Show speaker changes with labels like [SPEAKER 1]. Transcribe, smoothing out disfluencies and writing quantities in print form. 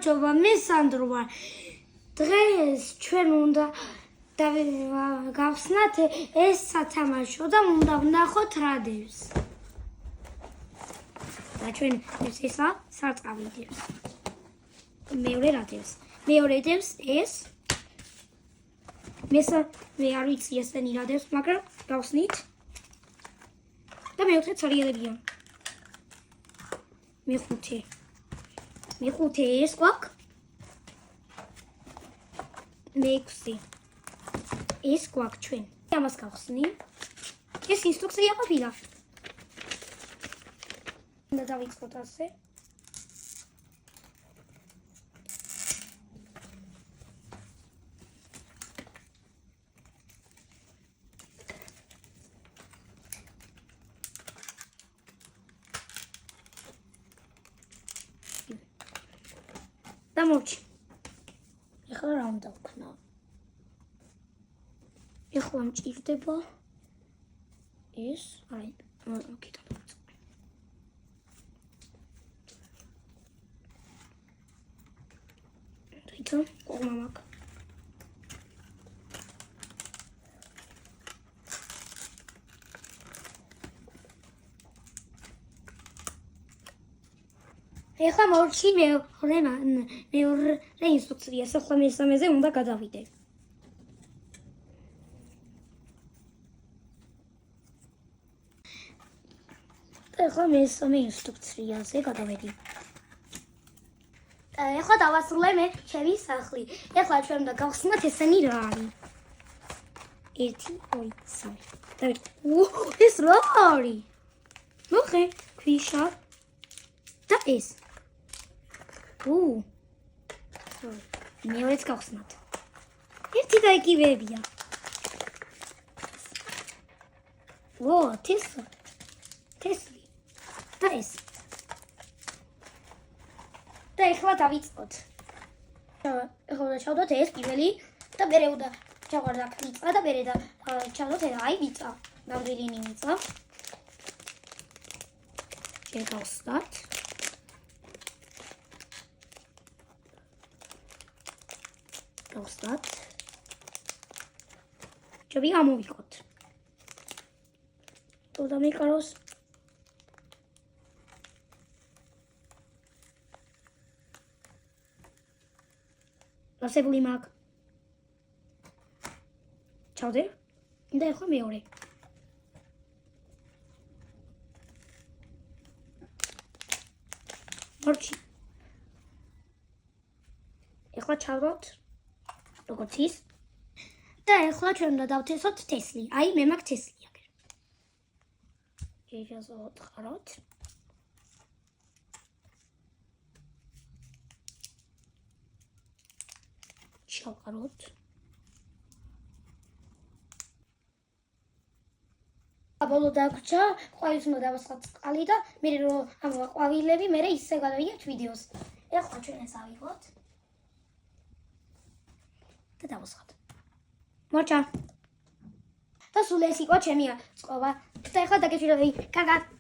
[SPEAKER 1] გამარჯობა, მე სანდრო ვარ. დღეს ჩვენ უნდა გავხსნათ ეს სათამაშო და უნდა ვნახოთ რა დევს. და ჩვენ ესა სარწყავი დევს. მეორე რა დევს? მეორე დევს ეს. მე არ ვიცი ესენი რა დევს, მაგრამ გავხსნით. და მეოთხე ცარიელებია. მეხუთე ეს გვაქვს. მეექვსი ეს გვაქვს ჩვენ. ამას გავხსნი. ეს ინსტრუქცია ყოფილა. და დავიწყოთ ასე. დამოჩი. ეხლა რა უნდა ვქნა? ეხლა მჭირდება ეს, აი, კითხავ. თვითონ ყომა მაქვს. ეხლა მორჩი მეორე ინსტრუქცია, ახლა მესამეზე უნდა გადავიდე. ეხლა მესამე ინსტრუქციაზე გადავედი. ეხლა დავასრულე მე ჩემი სახლი. ეხლა ჩვენ უნდა გავხსნათ ესენი რა არის. 1 2 3. ეს რა არის? მოხე, ქვიშა და ეს. მეორეც გავხსნათ. ერთი და იგივეებია. თესლი. და ეს. და ეხლა დავიწყოთ. ეხლა ჩავდოთ ეს პირველი და მერე უნდა ჩავყარ აქ მიწა და მერე და ჩავდოთ აი მიწა. ნამდვილი მიწა. შეგავსდათ. გავსდათ. ჯობი ამოვიღოთ. თუ დამიკაროს. ასებული მაქვს. ჩავდე. და ეხლა მეორე. მორჩი. ეხლა ჩავდოთ. როგორც ის. და ეხლა ჩვენ უნდა დავთესოთ თესლი. აი, მე მაქვს თესლი აქ. შეიძლება ვთხაროთ. ჩავყაროთ. აბოლო დაგვრჩა, ყვავილს უნდა დავასხათ წყალი და მე რომ ამ ყვავილები მე ისე გადავიღებთ ვიდეოს. ეხლა ჩვენ ეს ავიღოთ. და დავასხათ. მორჩა. და სულ ეს იყო ჩემი წყობა. და ეხლა დაგეჭირებები. კარგად.